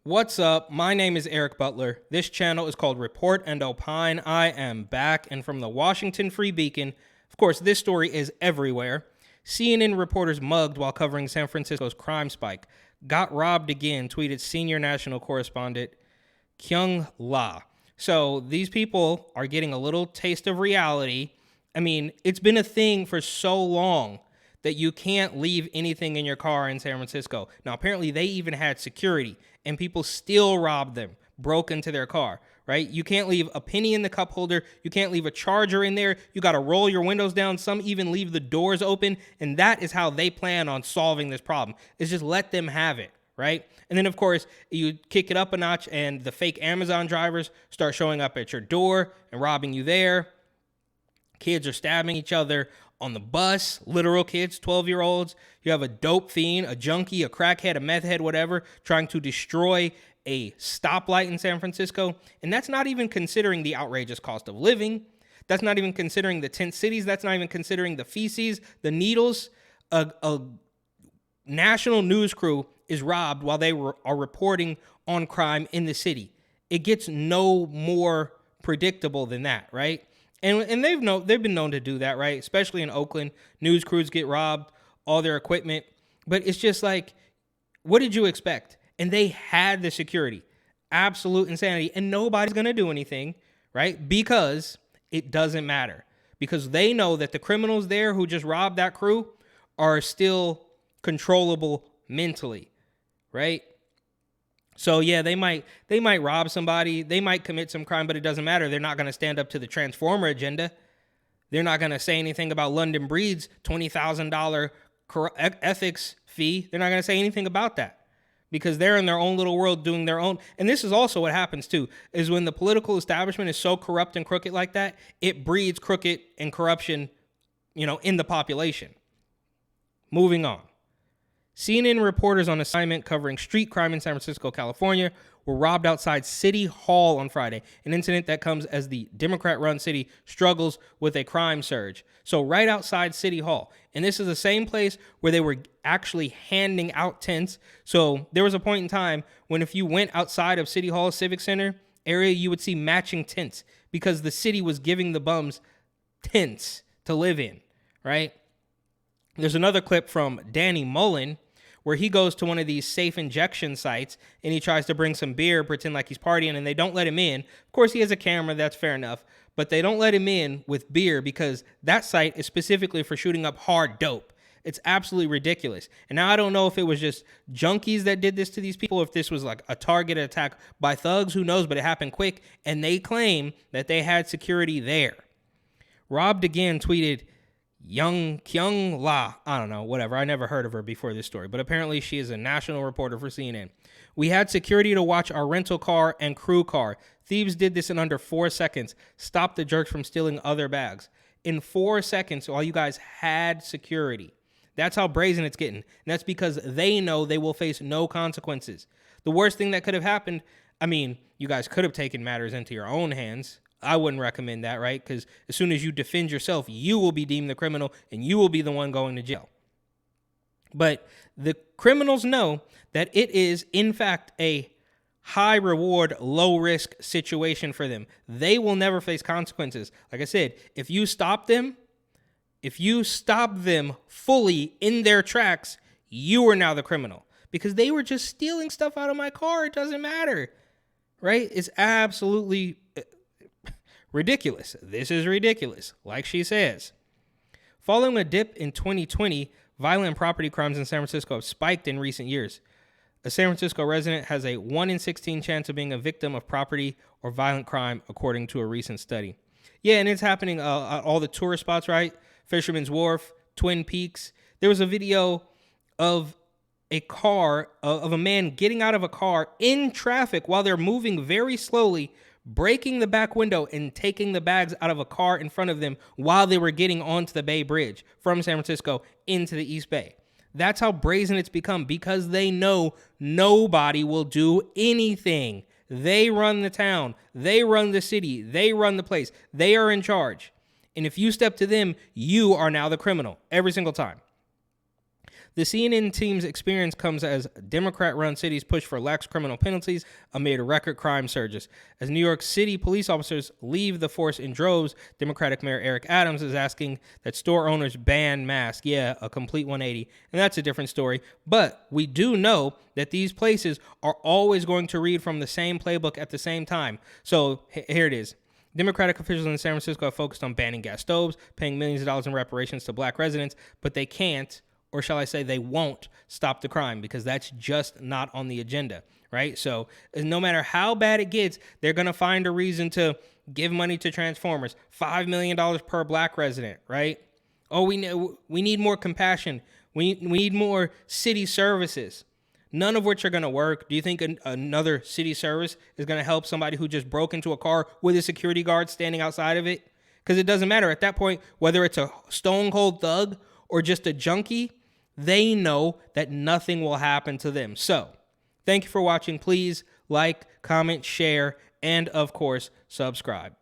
What's up? My name is Eric Butler. This channel is called Report and Opine. I am back, and from the Washington Free Beacon, of course, this story is everywhere. CNN reporters mugged while covering San Francisco's crime spike. Got robbed again, tweeted senior national correspondent Kyung La. So these people are getting a little taste of reality. I mean, it's been a thing for so long that you can't leave anything in your car in San Francisco. Now, apparently they even had security, and people still robbed them, broke into their car, right? You can't leave a penny in the cup holder. You can't leave a charger in there. You got to roll your windows down. Some even leave the doors open, and that is how they plan on solving this problem, is just let them have it, right? And then, of course, you kick it up a notch, and the fake Amazon drivers start showing up at your door and robbing you there. Kids are stabbing each other on the bus, literal kids, 12-year-olds. You have a dope fiend, a junkie, a crackhead, a meth head, whatever, trying to destroy a stoplight in San Francisco. And that's not even considering the outrageous cost of living. That's not even considering the tent cities. That's not even considering the feces, the needles. A national news crew is robbed while they are reporting on crime in the city. It gets no more predictable than that, right? And they've been known to do that, right? Especially in Oakland, news crews get robbed, all their equipment. But it's just like, what did you expect? And they had the security, absolute insanity, and nobody's gonna do anything, right? Because it doesn't matter. Because they know that the criminals there who just robbed that crew are still controllable mentally, right? So yeah, they might rob somebody, they might commit some crime, but it doesn't matter. They're not going to stand up to the Transformer agenda. They're not going to say anything about London Breed's $20,000 ethics fee. They're not going to say anything about that because they're in their own little world doing their own. And this is also what happens too, is when the political establishment is so corrupt and crooked like that, it breeds crooked and corruption, in the population. Moving on. CNN reporters on assignment covering street crime in San Francisco, California, were robbed outside City Hall on Friday, an incident that comes as the Democrat-run city struggles with a crime surge. So right outside City Hall, and this is the same place where they were actually handing out tents. So there was a point in time when if you went outside of City Hall Civic Center area, you would see matching tents because the city was giving the bums tents to live in, right? There's another clip from Danny Mullen, where he goes to one of these safe injection sites and he tries to bring some beer, pretend like he's partying, and they don't let him in. Of course, he has a camera, that's fair enough, but they don't let him in with beer because that site is specifically for shooting up hard dope. It's absolutely ridiculous. And now I don't know if it was just junkies that did this to these people, if this was like a targeted attack by thugs, who knows, but it happened quick, and they claim that they had security there. Robbed again tweeted, Kyung La, I don't know, whatever. I never heard of her before this story, but apparently she is a national reporter for CNN. We had security to watch our rental car and crew car. Thieves did this in under 4 seconds. Stopped the jerks from stealing other bags. In 4 seconds, while you guys had security. That's how brazen it's getting. And that's because they know they will face no consequences. The worst thing that could have happened, you guys could have taken matters into your own hands. I wouldn't recommend that, right? Because as soon as you defend yourself, you will be deemed the criminal and you will be the one going to jail. But the criminals know that it is, in fact, a high reward, low risk situation for them. They will never face consequences. Like I said, if you stop them fully in their tracks, you are now the criminal because they were just stealing stuff out of my car. It doesn't matter, right? It's absolutely ridiculous. This is ridiculous, like she says. Following a dip in 2020, violent property crimes in San Francisco have spiked in recent years. A San Francisco resident has a 1 in 16 chance of being a victim of property or violent crime, according to a recent study. Yeah, and it's happening at all the tourist spots, right? Fisherman's Wharf, Twin Peaks. There was a video of a man getting out of a car in traffic while they're moving very slowly, breaking the back window and taking the bags out of a car in front of them while they were getting onto the Bay Bridge from San Francisco into the East Bay. That's how brazen it's become because they know nobody will do anything. They run the town. They run the city. They run the place. They are in charge. And if you step to them, you are now the criminal every single time. The CNN team's experience comes as Democrat-run cities push for lax criminal penalties amid record crime surges. As New York City police officers leave the force in droves, Democratic Mayor Eric Adams is asking that store owners ban masks. Yeah, a complete 180. And that's a different story. But we do know that these places are always going to read from the same playbook at the same time. So here it is. Democratic officials in San Francisco have focused on banning gas stoves, paying millions of dollars in reparations to black residents, but they can't, or shall I say they won't, stop the crime because that's just not on the agenda, right? So no matter how bad it gets, they're going to find a reason to give money to Transformers, $5 million per black resident, right? Oh, we need more compassion. We need more city services, none of which are going to work. Do you think another city service is going to help somebody who just broke into a car with a security guard standing outside of it? Because it doesn't matter at that point, whether it's a stone cold thug or just a junkie, they know that nothing will happen to them. So thank you for watching. Please like, comment, share, and of course, subscribe.